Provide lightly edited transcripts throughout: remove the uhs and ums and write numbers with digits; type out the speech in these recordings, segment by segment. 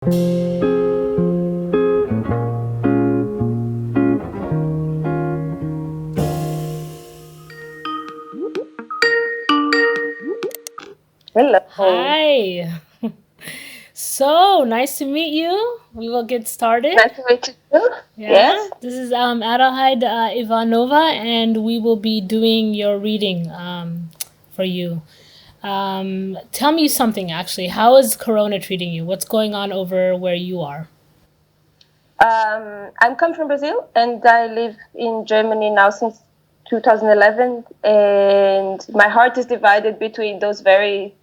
Hello. Hi. So nice to meet you. We will get started. Nice to meet you too. Yes. This is Adelaide Ivánova, and we will be doing your reading for you. Tell me something, actually. How is Corona treating you? What's going on over where you are? I'm come from Brazil, and I live in Germany now since 2011. And my heart is divided between those very,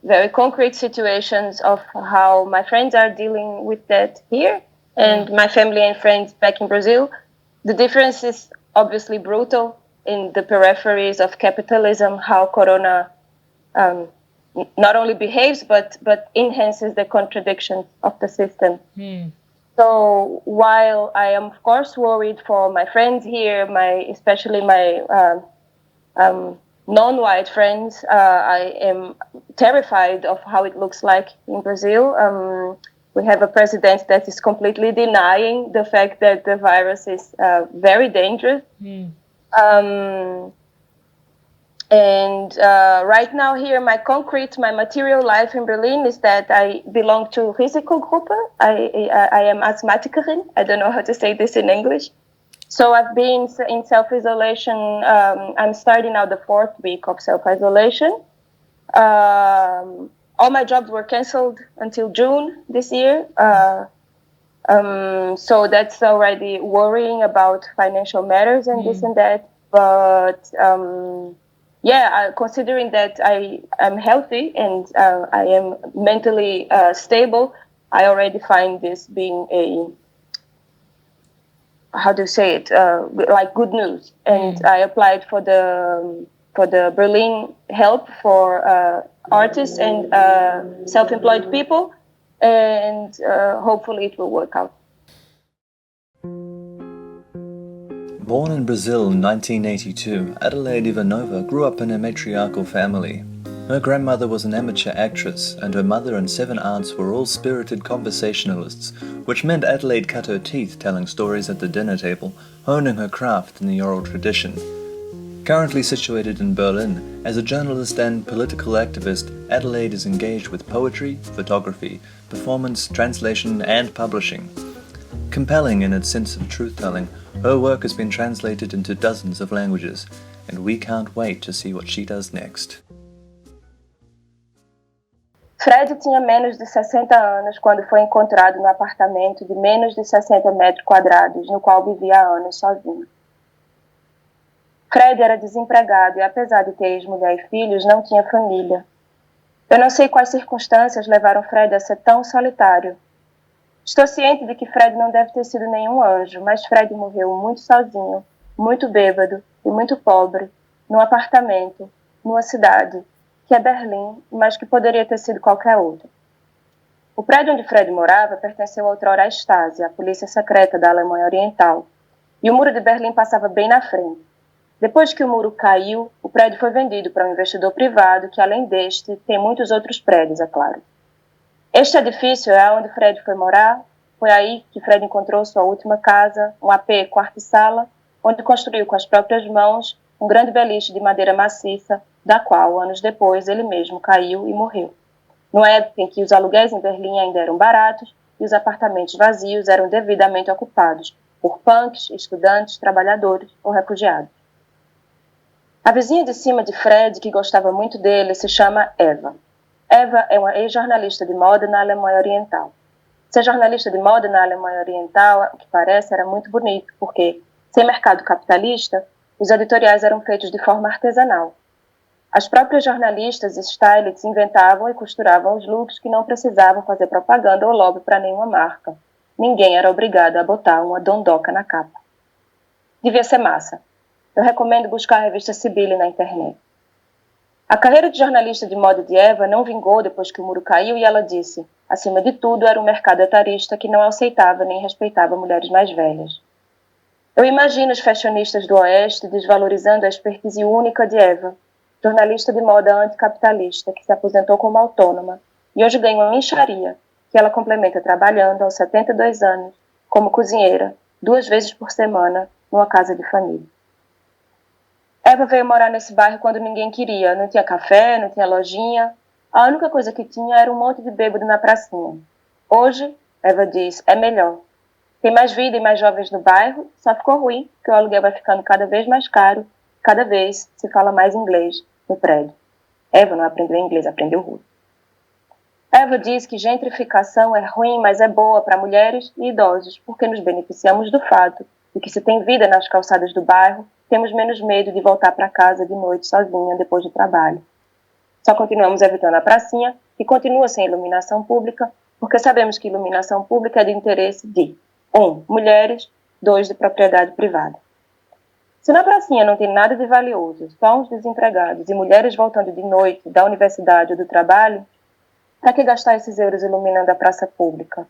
very concrete situations of how my friends are dealing with that here, and my family and friends back in Brazil. The difference is obviously brutal in the peripheries of capitalism, how Corona not only behaves but enhances the contradictions of the system. So while I am of course worried for my friends here, especially my non-white friends, I am terrified of how it looks like in Brazil. We have a president that is completely denying the fact that the virus is very dangerous. And right now here, my material life in Berlin is that I belong to Risikogruppe. I am Asthmatikerin. I don't know how to say this in English. So I've been in self-isolation. I'm starting now the 4th week of self-isolation. All my jobs were canceled until June this year. So that's already worrying about financial matters and this and that. But considering that I am healthy and I am mentally stable, I already find this being like good news. And I applied for the Berlin help for artists and self-employed people, and hopefully it will work out. Born in Brazil in 1982, Adelaide Ivánova grew up in a matriarchal family. Her grandmother was an amateur actress, and her mother and 7 aunts were all spirited conversationalists, which meant Adelaide cut her teeth telling stories at the dinner table, honing her craft in the oral tradition. Currently situated in Berlin, as a journalist and political activist, Adelaide is engaged with poetry, photography, performance, translation, and publishing. Compelling in its sense of truth-telling, her work has been translated into dozens of languages, and we can't wait to see what she does next. Fred tinha menos de 60 anos quando foi encontrado no apartamento de menos de 60 metros quadrados, no qual vivia há anos sozinho. Fred era desempregado e, apesar de ter ex-mulher e filhos, não tinha família. Eu não sei quais circunstâncias levaram Fred a ser tão solitário. Estou ciente de que Fred não deve ter sido nenhum anjo, mas Fred morreu muito sozinho, muito bêbado e muito pobre, num apartamento, numa cidade, que é Berlim, mas que poderia ter sido qualquer outra. O prédio onde Fred morava pertenceu outrora à Stasi, a polícia secreta da Alemanha Oriental, e o muro de Berlim passava bem na frente. Depois que o muro caiu, o prédio foi vendido para um investidor privado que, além deste, tem muitos outros prédios, é claro. Este edifício é onde Fred foi morar. Foi aí que Fred encontrou sua última casa, um AP quarto e sala, onde construiu com as próprias mãos um grande beliche de madeira maciça, da qual, anos depois, ele mesmo caiu e morreu. Numa época em que os aluguéis em Berlim ainda eram baratos e os apartamentos vazios eram devidamente ocupados por punks, estudantes, trabalhadores ou refugiados. A vizinha de cima de Fred, que gostava muito dele, se chama Eva. Eva é uma ex-jornalista de moda na Alemanha Oriental. Ser jornalista de moda na Alemanha Oriental, o que parece, era muito bonito, porque, sem mercado capitalista, os editoriais eram feitos de forma artesanal. As próprias jornalistas e stylists inventavam e costuravam os looks que não precisavam fazer propaganda ou lobby para nenhuma marca. Ninguém era obrigado a botar uma dondoca na capa. Devia ser massa. Eu recomendo buscar a revista Sibylle na internet. A carreira de jornalista de moda de Eva não vingou depois que o muro caiu e ela disse, acima de tudo, era um mercado etarista que não aceitava nem respeitava mulheres mais velhas. Eu imagino os fashionistas do Oeste desvalorizando a expertise única de Eva, jornalista de moda anticapitalista que se aposentou como autônoma e hoje ganha uma mixaria, que ela complementa trabalhando aos 72 anos como cozinheira, 2 vezes por semana, numa casa de família. Eva veio morar nesse bairro quando ninguém queria, não tinha café, não tinha lojinha, a única coisa que tinha era um monte de bêbado na pracinha. Hoje, Eva diz, é melhor. Tem mais vida e mais jovens no bairro, só ficou ruim, porque o aluguel vai ficando cada vez mais caro, cada vez se fala mais inglês no prédio. Eva não aprendeu inglês, aprendeu russo. Eva diz que gentrificação é ruim, mas é boa para mulheres e idosos, porque nos beneficiamos do fato de que se tem vida nas calçadas do bairro, temos menos medo de voltar para casa de noite sozinha depois do trabalho. Só continuamos evitando a pracinha, que continua sem iluminação pública, porque sabemos que iluminação pública é de interesse de 1. Mulheres, 2. De propriedade privada. Se na pracinha não tem nada de valioso, só uns desempregados e mulheres voltando de noite da universidade ou do trabalho, para que gastar esses euros iluminando a praça pública?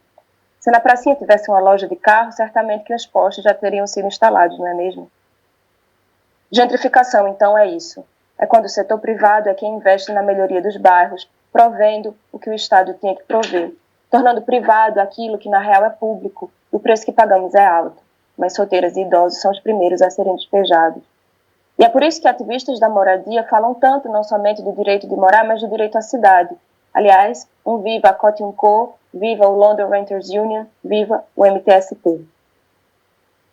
Se na pracinha tivesse uma loja de carro, certamente que os postes já teriam sido instalados, não é mesmo? Gentrificação, então, é isso. É quando o setor privado é quem investe na melhoria dos bairros, provendo o que o Estado tinha que prover, tornando privado aquilo que na real é público, e o preço que pagamos é alto, mas solteiras e idosos são os primeiros a serem despejados. E é por isso que ativistas da moradia falam tanto não somente do direito de morar, mas do direito à cidade. Aliás, viva a Cotton Co, viva o London Renters Union, viva o MTST.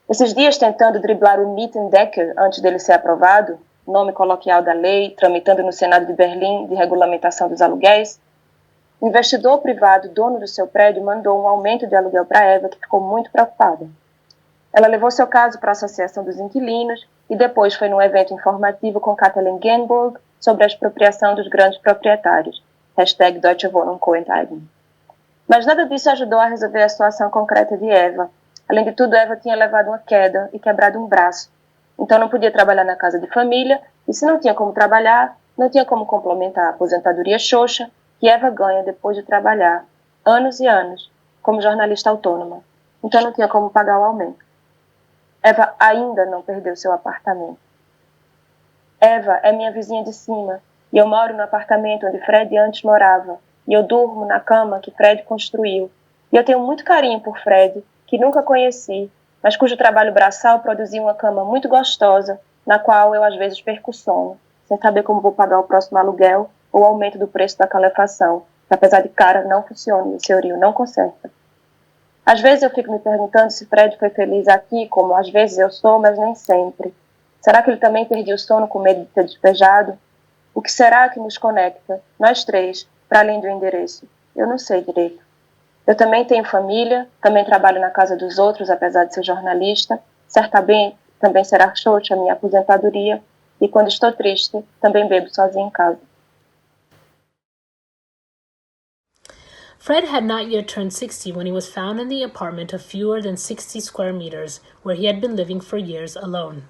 Esses dias, tentando driblar o Mietendeckel antes dele ser aprovado, nome coloquial da lei, tramitando no Senado de Berlim de regulamentação dos aluguéis, o investidor privado, dono do seu prédio, mandou um aumento de aluguel para Eva, que ficou muito preocupada. Ela levou seu caso para a Associação dos Inquilinos e depois foi num evento informativo com Kathleen Genburg sobre a expropriação dos grandes proprietários. #Deutsche Wohnung co-enteignen. Mas nada disso ajudou a resolver a situação concreta de Eva. Além de tudo, Eva tinha levado uma queda e quebrado um braço. Então não podia trabalhar na casa de família, e se não tinha como trabalhar, não tinha como complementar a aposentadoria xoxa que Eva ganha depois de trabalhar anos e anos como jornalista autônoma. Então não tinha como pagar o aumento. Eva ainda não perdeu seu apartamento. Eva é minha vizinha de cima, e eu moro no apartamento onde Fred antes morava, e eu durmo na cama que Fred construiu. E eu tenho muito carinho por Fred, que nunca conheci, mas cujo trabalho braçal produziu uma cama muito gostosa, na qual eu às vezes perco o sono, sem saber como vou pagar o próximo aluguel ou o aumento do preço da calefação, que apesar de cara não funciona e o senhorio não conserta. Às vezes eu fico me perguntando se Fred foi feliz aqui, como às vezes eu sou, mas nem sempre. Será que ele também perdeu o sono com medo de ser despejado? O que será que nos conecta, nós três, para além do endereço? Eu não sei direito. Eu também tenho família, também trabalho na casa dos outros, apesar de ser jornalista. Certamente também será xoxa a minha aposentadoria. E quando estou triste, também bebo sozinho em casa. Fred had not yet turned 60 when he was found in the apartment of fewer than 60 square meters, where he had been living for years alone.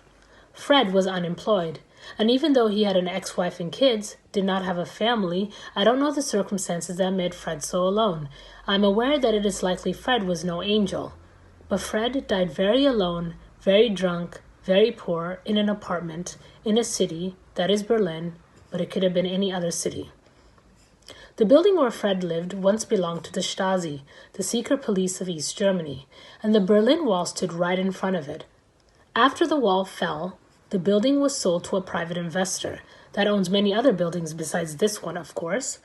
Fred was unemployed, and even though he had an ex-wife and kids, did not have a family, I don't know the circumstances that made Fred so alone. I'm aware that it is likely Fred was no angel. But Fred died very alone, very drunk, very poor, in an apartment, in a city, that is Berlin, but it could have been any other city. The building where Fred lived once belonged to the Stasi, the secret police of East Germany, and the Berlin Wall stood right in front of it. After the wall fell, the building was sold to a private investor that owns many other buildings besides this one, of course.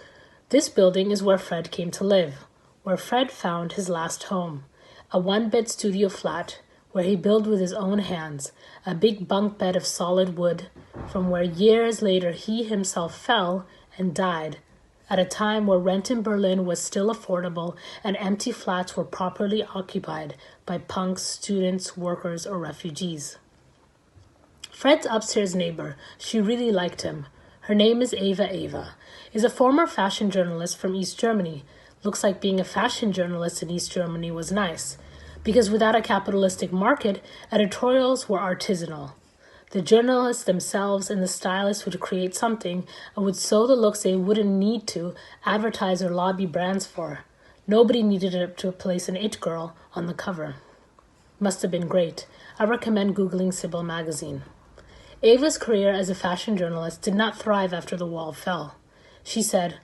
This building is where Fred came to live, where Fred found his last home, a one-bed studio flat where he built with his own hands, a big bunk bed of solid wood, from where years later he himself fell and died, at a time where rent in Berlin was still affordable and empty flats were properly occupied by punks, students, workers, or refugees. Fred's upstairs neighbor, she really liked him. Her name is Eva, is a former fashion journalist from East Germany. Looks like being a fashion journalist in East Germany was nice, because without a capitalistic market, editorials were artisanal. The journalists themselves and the stylists would create something and would sew the looks they wouldn't need to advertise or lobby brands for. Nobody needed to place an it girl on the cover. Must have been great. I recommend Googling Sybil magazine. Ava's career as a fashion journalist did not thrive after the wall fell. She said,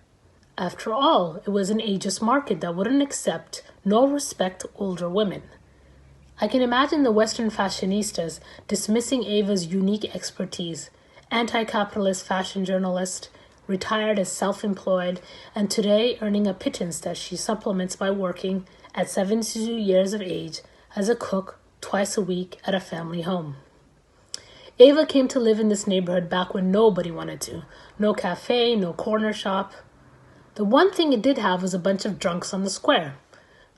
After all, it was an ageist market that wouldn't accept nor respect older women. I can imagine the Western fashionistas dismissing Eva's unique expertise, anti-capitalist fashion journalist, retired as self-employed, and today earning a pittance that she supplements by working at 72 years of age as a cook twice a week at a family home. Eva came to live in this neighborhood back when nobody wanted to. No cafe, no corner shop. The one thing it did have was a bunch of drunks on the square.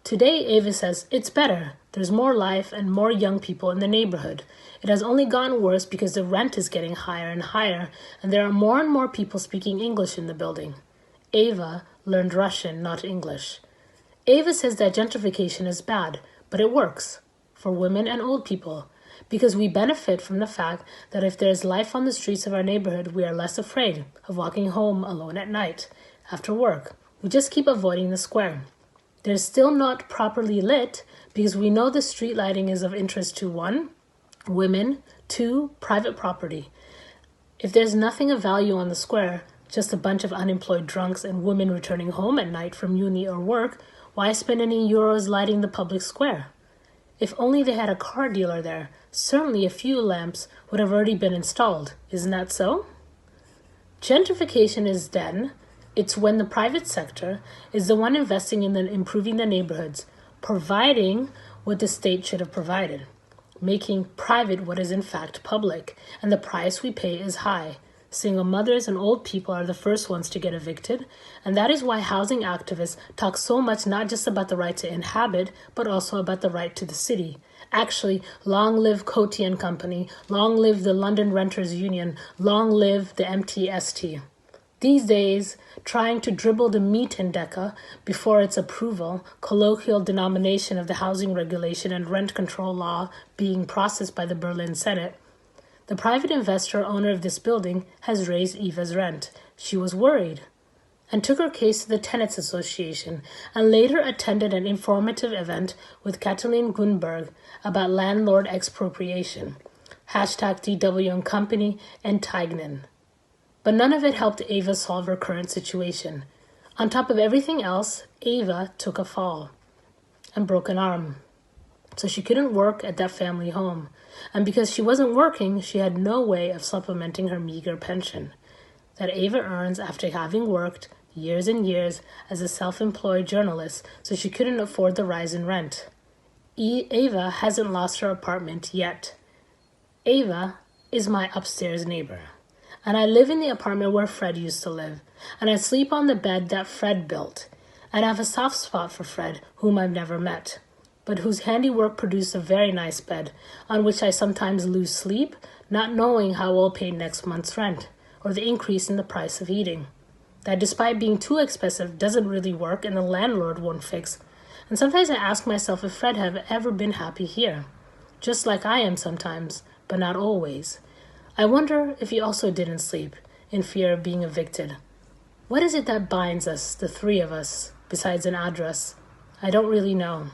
Today, Eva says, it's better. There's more life and more young people in the neighborhood. It has only gotten worse because the rent is getting higher and higher, and there are more and more people speaking English in the building. Eva learned Russian, not English. Eva says that gentrification is bad, but it works for women and old people, because we benefit from the fact that if there's life on the streets of our neighborhood, we are less afraid of walking home alone at night after work. We just keep avoiding the square. They're still not properly lit because we know the street lighting is of interest to 1, women, 2, private property. If there's nothing of value on the square, just a bunch of unemployed drunks and women returning home at night from uni or work, why spend any euros lighting the public square? If only they had a car dealer there, certainly a few lamps would have already been installed. Isn't that so? Gentrification is then, it's when the private sector is the one investing in improving the neighborhoods, providing what the state should have provided, making private what is in fact public, and the price we pay is high. Single mothers and old people are the first ones to get evicted, and that is why housing activists talk so much not just about the right to inhabit, but also about the right to the city. Actually, long live Coty and Company, long live the London Renters Union, long live the MTST. These days, trying to dribble the Mietendecke before its approval, colloquial denomination of the housing regulation and rent control law being processed by the Berlin Senate, the private investor owner of this building has raised Eva's rent. She was worried and took her case to the Tenants Association and later attended an informative event with Katalin Gunberg about landlord expropriation. #DW and Company entdeckenden. But none of it helped Eva solve her current situation. On top of everything else, Eva took a fall and broke an arm. So she couldn't work at that family home. And because she wasn't working, she had no way of supplementing her meager pension that Eva earns after having worked years and years as a self-employed journalist, so she couldn't afford the rise in rent. Eva hasn't lost her apartment yet. Eva is my upstairs neighbor, and I live in the apartment where Fred used to live, and I sleep on the bed that Fred built, and I have a soft spot for Fred, whom I've never met, but whose handiwork produced a very nice bed, on which I sometimes lose sleep, not knowing how I'll pay next month's rent, or the increase in the price of eating. That despite being too expensive doesn't really work and the landlord won't fix. And sometimes I ask myself if Fred have ever been happy here, just like I am sometimes, but not always. I wonder if he also didn't sleep, in fear of being evicted. What is it that binds us, the three of us, besides an address? I don't really know.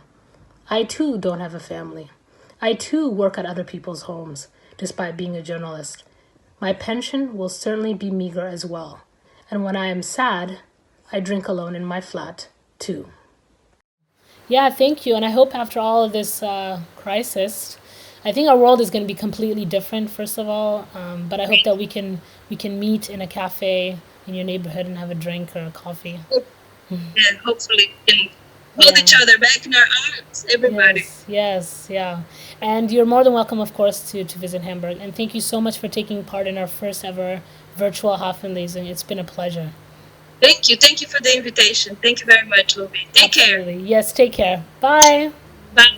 I too don't have a family. I too work at other people's homes, despite being a journalist. My pension will certainly be meager as well. And when I am sad, I drink alone in my flat, too. Yeah, thank you. And I hope after all of this crisis, I think our world is going to be completely different, first of all. But I hope that we can meet in a cafe in your neighborhood and have a drink or a coffee. And hopefully we can hold each other back in our arms, everybody. Yes, yeah. And you're more than welcome, of course, to visit Hamburg. And thank you so much for taking part in our first ever virtual Hafenlesung. It's been a pleasure. Thank you. Thank you for the invitation. Thank you very much, Lubi. Take care. Yes, take care. Bye. Bye.